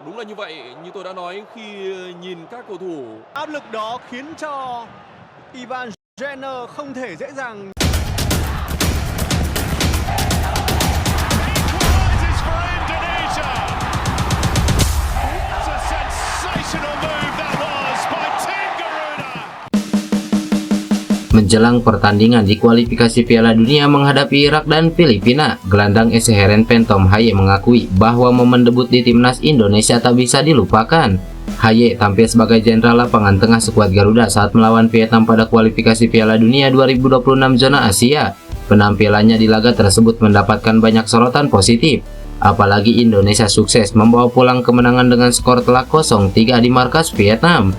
Đúng là như vậy, như tôi đã nói khi nhìn các cầu thủ. Áp lực đó khiến cho Ivan Jenner không thể dễ dàng. Equalises for Indonesia. What a sensational move that was by Tim Garuda. Menjelang pertandingan di kualifikasi Piala Dunia menghadapi Irak dan Filipina, gelandang SC Heerenveen Tom Haye mengakui bahwa momen debut di timnas Indonesia tak bisa dilupakan. Haye tampil sebagai jenderal lapangan tengah skuad Garuda saat melawan Vietnam pada kualifikasi Piala Dunia 2026 zona Asia. Penampilannya di laga tersebut mendapatkan banyak sorotan positif, apalagi Indonesia sukses membawa pulang kemenangan dengan skor telak 0-3 di markas Vietnam.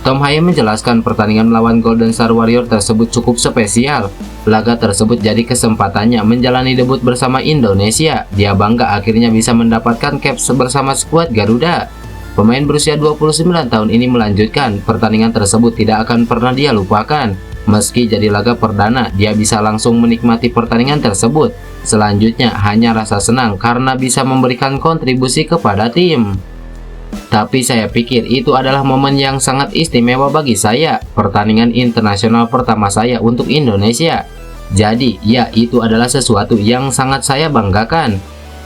Tom Haye menjelaskan pertandingan melawan Golden Star Warrior tersebut cukup spesial. Laga tersebut jadi kesempatannya menjalani debut bersama Indonesia. Dia bangga akhirnya bisa mendapatkan caps bersama skuad Garuda. Pemain berusia 29 tahun ini melanjutkan, pertandingan tersebut tidak akan pernah dia lupakan. Meski jadi laga perdana, dia bisa langsung menikmati pertandingan tersebut. Selanjutnya hanya rasa senang karena bisa memberikan kontribusi kepada tim. Tapi saya pikir itu adalah momen yang sangat istimewa bagi saya, pertandingan internasional pertama saya untuk Indonesia. Jadi ya, itu adalah sesuatu yang sangat saya banggakan.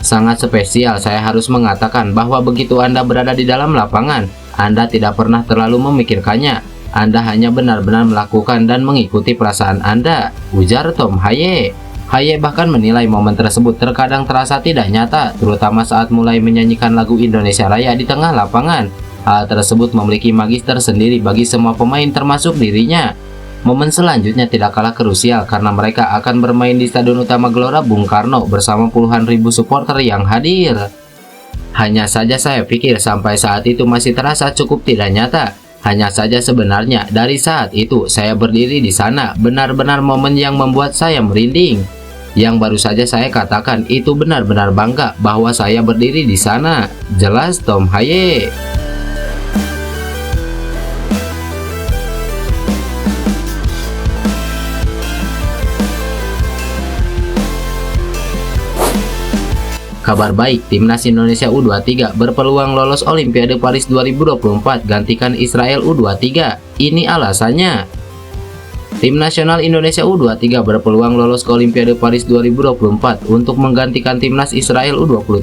Sangat spesial. Saya harus mengatakan bahwa begitu Anda berada di dalam lapangan, Anda tidak pernah terlalu memikirkannya. Anda hanya benar-benar melakukan dan mengikuti perasaan Anda, ujar Tom Haye. Haye bahkan menilai momen tersebut terkadang terasa tidak nyata, terutama saat mulai menyanyikan lagu Indonesia Raya di tengah lapangan. Hal tersebut memiliki magis tersendiri bagi semua pemain termasuk dirinya. Momen selanjutnya tidak kalah krusial karena mereka akan bermain di Stadion Utama Gelora Bung Karno bersama puluhan ribu supporter yang hadir. Hanya saja saya pikir sampai saat itu masih terasa cukup tidak nyata. Hanya saja sebenarnya dari saat itu saya berdiri di sana, benar-benar momen yang membuat saya merinding. Yang baru saja saya katakan itu benar-benar bangga bahwa saya berdiri di sana, jelas Tom Haye. Kabar baik, timnas Indonesia U23 berpeluang lolos Olimpiade Paris 2024 gantikan Israel U23. Ini alasannya. Tim nasional Indonesia U23 berpeluang lolos ke Olimpiade Paris 2024 untuk menggantikan timnas Israel U23.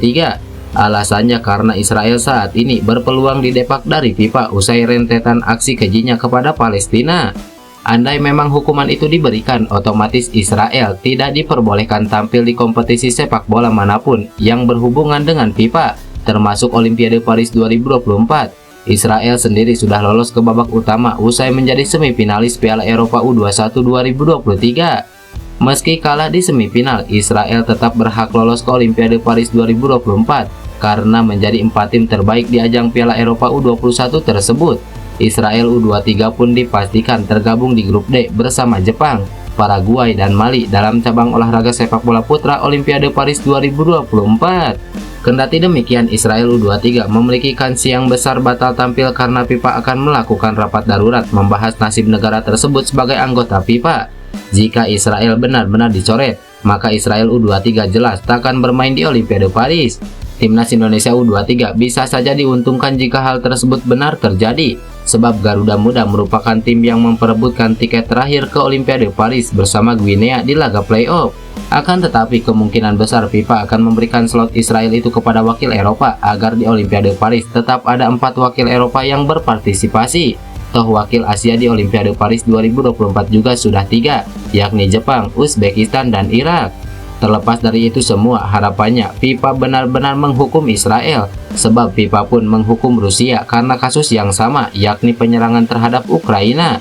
Alasannya karena Israel saat ini berpeluang didepak dari FIFA usai rentetan aksi kejinya kepada Palestina. Andai memang hukuman itu diberikan, otomatis Israel tidak diperbolehkan tampil di kompetisi sepak bola manapun yang berhubungan dengan FIFA, termasuk Olimpiade Paris 2024. Israel sendiri sudah lolos ke babak utama usai menjadi semifinalis Piala Eropa U21 2023. Meski kalah di semifinal, Israel tetap berhak lolos ke Olimpiade Paris 2024 karena menjadi 4 tim terbaik di ajang Piala Eropa U21 tersebut. Israel U23 pun dipastikan tergabung di grup D bersama Jepang, Paraguay, dan Mali dalam cabang olahraga sepak bola putra Olimpiade Paris 2024. Kendati demikian, Israel U23 memiliki kans yang besar batal tampil karena FIFA akan melakukan rapat darurat membahas nasib negara tersebut sebagai anggota FIFA. Jika Israel benar-benar dicoret, maka Israel U23 jelas tak akan bermain di Olimpiade Paris. Timnas Indonesia U23 bisa saja diuntungkan jika hal tersebut benar terjadi, sebab Garuda Muda merupakan tim yang memperebutkan tiket terakhir ke Olimpiade Paris bersama Guinea di laga playoff. Akan tetapi kemungkinan besar FIFA akan memberikan slot Israel itu kepada wakil Eropa agar di Olimpiade Paris tetap ada 4 wakil Eropa yang berpartisipasi. Toh wakil Asia di Olimpiade Paris 2024 juga sudah 3, yakni Jepang, Uzbekistan, dan Irak. Terlepas dari itu semua, harapannya FIFA benar-benar menghukum Israel, sebab FIFA pun menghukum Rusia karena kasus yang sama, yakni penyerangan terhadap Ukraina.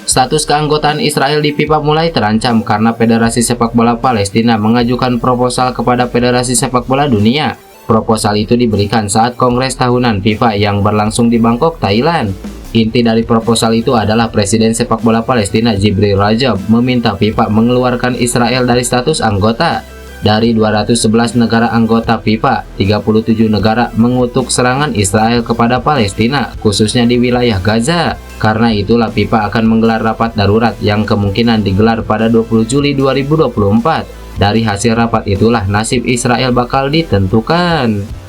Status keanggotaan Israel di FIFA mulai terancam karena Federasi Sepak Bola Palestina mengajukan proposal kepada Federasi Sepak Bola Dunia. Proposal itu diberikan saat Kongres Tahunan FIFA yang berlangsung di Bangkok, Thailand. Inti dari proposal itu adalah Presiden Sepak Bola Palestina Jibril Rajab meminta FIFA mengeluarkan Israel dari status anggota. Dari 211 negara anggota FIFA, 37 negara mengutuk serangan Israel kepada Palestina, khususnya di wilayah Gaza. Karena itulah FIFA akan menggelar rapat darurat yang kemungkinan digelar pada 20 Juli 2024. Dari hasil rapat itulah nasib Israel bakal ditentukan.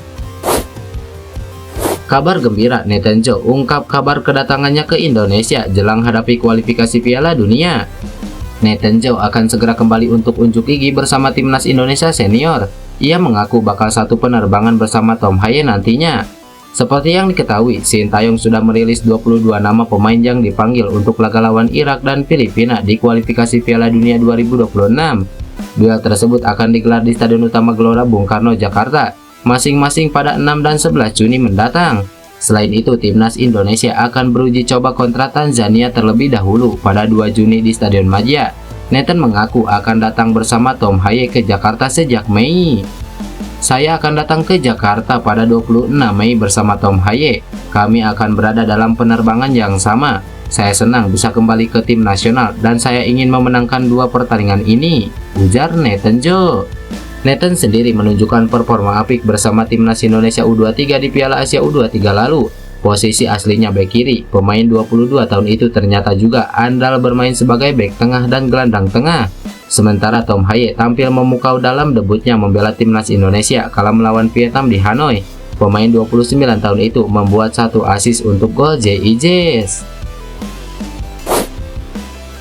Kabar gembira, Nathan Joe ungkap kabar kedatangannya ke Indonesia jelang hadapi kualifikasi Piala Dunia. Nathan Joe akan segera kembali untuk unjuk gigi bersama timnas Indonesia senior. Ia mengaku bakal satu penerbangan bersama Tom Haye nantinya. Seperti yang diketahui, Sintayong sudah merilis 22 nama pemain yang dipanggil untuk laga lawan Irak dan Filipina di kualifikasi Piala Dunia 2026. Duel tersebut akan digelar di Stadion Utama Gelora Bung Karno, Jakarta, masing-masing pada 6 dan 11 Juni mendatang. Selain itu, timnas Indonesia akan beruji coba kontra Tanzania terlebih dahulu pada 2 Juni di Stadion Madia. Nathan mengaku akan datang bersama Tom Haye ke Jakarta sejak Mei. Saya akan datang ke Jakarta pada 26 Mei bersama Tom Haye. Kami akan berada dalam penerbangan yang sama. Saya senang bisa kembali ke tim nasional dan saya ingin memenangkan 2 pertandingan ini, ujar Nathan Joe. Nathan sendiri menunjukkan performa apik bersama timnas Indonesia U23 di Piala Asia U23 lalu. Posisi aslinya bek kiri, pemain 22 tahun itu ternyata juga andal bermain sebagai bek tengah dan gelandang tengah. Sementara Tom Haye tampil memukau dalam debutnya membela timnas Indonesia kala melawan Vietnam di Hanoi. Pemain 29 tahun itu membuat 1 assist untuk gol JIJs.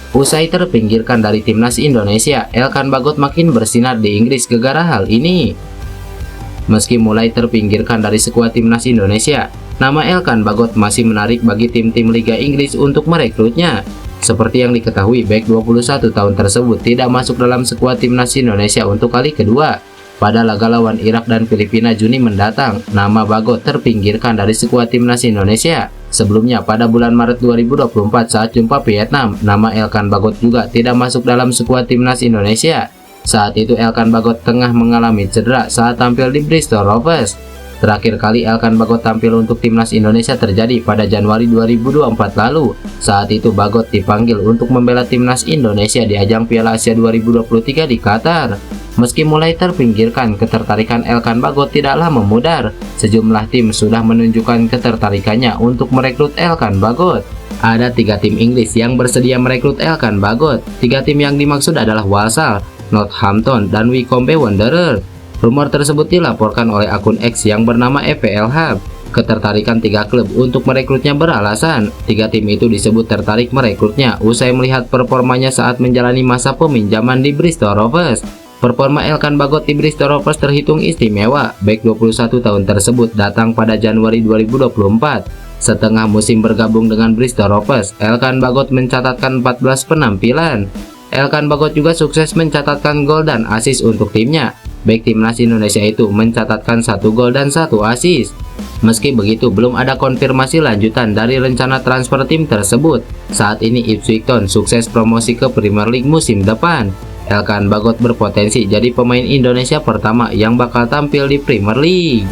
Usai terpinggirkan dari timnas Indonesia, Elkan Bagot makin bersinar di Inggris gara-gara hal ini. Meski mulai terpinggirkan dari skuad timnas Indonesia, nama Elkan Bagot masih menarik bagi tim-tim Liga Inggris untuk merekrutnya. Seperti yang diketahui, bek 21 tahun tersebut tidak masuk dalam skuad timnas Indonesia untuk kali kedua. Pada laga lawan Irak dan Filipina Juni mendatang, nama Bagot terpinggirkan dari skuad timnas Indonesia. Sebelumnya pada bulan Maret 2024 saat jumpa Vietnam, nama Elkan Bagot juga tidak masuk dalam skuad timnas Indonesia. Saat itu Elkan Bagot tengah mengalami cedera saat tampil di Bristol Rovers. Terakhir kali Elkan Bagot tampil untuk timnas Indonesia terjadi pada Januari 2024 lalu. Saat itu Bagot dipanggil untuk membela timnas Indonesia di ajang Piala Asia 2023 di Qatar. Meski mulai terpinggirkan, ketertarikan Elkan Bagot tidaklah memudar. Sejumlah tim sudah menunjukkan ketertarikannya untuk merekrut Elkan Bagot. Ada 3 tim Inggris yang bersedia merekrut Elkan Bagot. 3 tim yang dimaksud adalah Walsall, Northampton, dan Wycombe Wanderers. Rumor tersebut dilaporkan oleh akun X yang bernama EPL Hub. Ketertarikan 3 klub untuk merekrutnya beralasan 3 tim itu disebut tertarik merekrutnya usai melihat performanya saat menjalani masa peminjaman di Bristol Rovers. Performa Elkan Bagot di Bristol Rovers terhitung istimewa. Bek 21 tahun tersebut datang pada Januari 2024. Setengah musim bergabung dengan Bristol Rovers, Elkan Bagot mencatatkan 14 penampilan. Elkan Bagot juga sukses mencatatkan gol dan assist untuk timnya. Bek timnas Indonesia itu mencatatkan 1 gol dan 1 assist. Meski begitu, belum ada konfirmasi lanjutan dari rencana transfer tim tersebut. Saat ini Ipswich Town sukses promosi ke Premier League musim depan. Elkan Bagot berpotensi jadi pemain Indonesia pertama yang bakal tampil di Premier League.